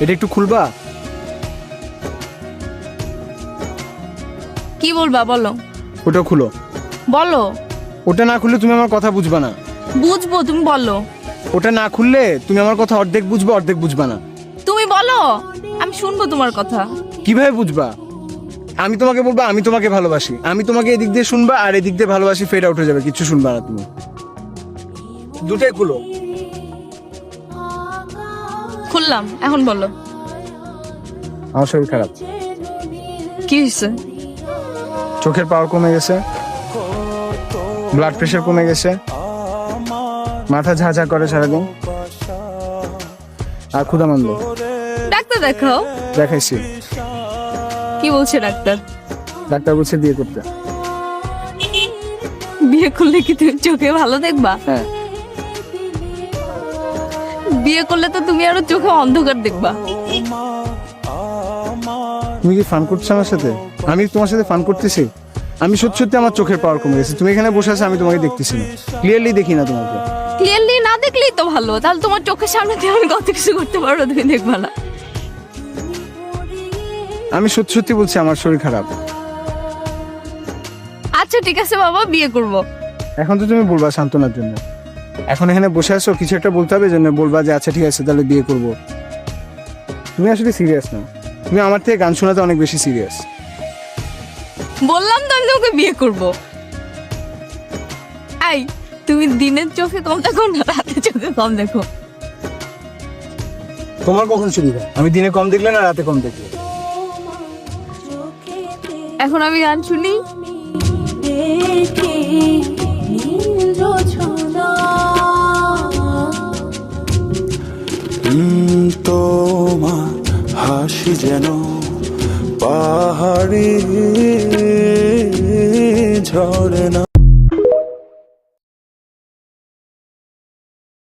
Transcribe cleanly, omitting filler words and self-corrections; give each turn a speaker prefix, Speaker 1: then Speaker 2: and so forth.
Speaker 1: এটা একটু খুলবা?
Speaker 2: কি বলবা বলো?
Speaker 1: ওটা খুলো।
Speaker 2: বলো।
Speaker 1: ওটা না খুললে তুমি আমার কথা বুঝবা না।
Speaker 2: বুঝবো, তুমি বলো।
Speaker 1: ওটা না খুললে তুমি আমার কথা অর্ধেক বুঝবে, অর্ধেক বুঝবা না।
Speaker 2: তুমি বলো, আমি শুনবো তোমার কথা।
Speaker 1: কিভাবে বুঝবা? আমি তোমাকে বলবো আমি তোমাকে ভালোবাসি, আমি তোমাকে এদিক দিয়ে শুনবা আর এদিক দিয়ে ভালোবাসি ফেড আউট হয়ে যাবে, কিচ্ছু শুনবা না তুমি। দুটাই খুলো।
Speaker 2: খুললাম, এখন বলো।
Speaker 1: আমার শরীর খারাপ।
Speaker 2: কি হয়েছে?
Speaker 1: চোখের পাওয়ার কমে গেছে, ব্লাড প্রেশার কমে গেছে, মাথা ঝাঁঝা করে সারাদিন, আর ক্ষুধামন্দ।
Speaker 2: ডাক্তার দেখাও।
Speaker 1: দেখাইছি।
Speaker 2: কি বলছে ডাক্তার?
Speaker 1: ডাক্তার বলছে বিয়ে করতে।
Speaker 2: বিয়ে করলে কি তুমি চোখে ভালো দেখবা?
Speaker 1: হ্যাঁ।
Speaker 2: বিয়ে করলে তো তুমি আরো চোখে অন্ধকার দেখবা।
Speaker 1: তুমি কি ফান করছো আমার সাথে? আমি তোমার সাথে ফান করতেছি? আমি সত্যি সত্যি আমার চোখের পাওয়ার কমে গেছে। তুমি এখানে বসে আছো, আমি তোমাকে দেখতেছি না, ক্লিয়ারলি দেখি না তোমাকে।
Speaker 2: ক্লিয়ারলি না দেখলেই তো ভালো, তাহলে তোমার চোখের সামনে দিয়ে আমি কত কিছু করতে পারো, তুমি দেখবা না।
Speaker 1: আমি সত্যি সত্যি বলছি আমার শরীর খারাপ।
Speaker 2: আচ্ছা ঠিক আছে বাবা, বিয়ে করব।
Speaker 1: এখন তো তুমি বলবা সান্ত্বনার জন্য, এখন এখানে বসে আছো, কিছু একটা বলতে হবে জন্য বলবা যে আচ্ছা ঠিক আছে তাহলে বিয়ে করব। তুমি আসলে সিরিয়াস না, তুমি আমার থেকে গান শোনাতে অনেক বেশি সিরিয়াস।
Speaker 2: বললাম তো আমি তোমাকে বিয়ে করব। এই, তুমি দিনের চোখে কম দেখো না রাতে চোখে কম দেখো?
Speaker 1: তোমার কখন সুবিধা? আমি দিনে কম দেখলে না রাতে কম দেখলে?
Speaker 2: এখন আমি গান শুনি।
Speaker 3: তোমার হাসি যেন পাহাড়ে ঝরে না।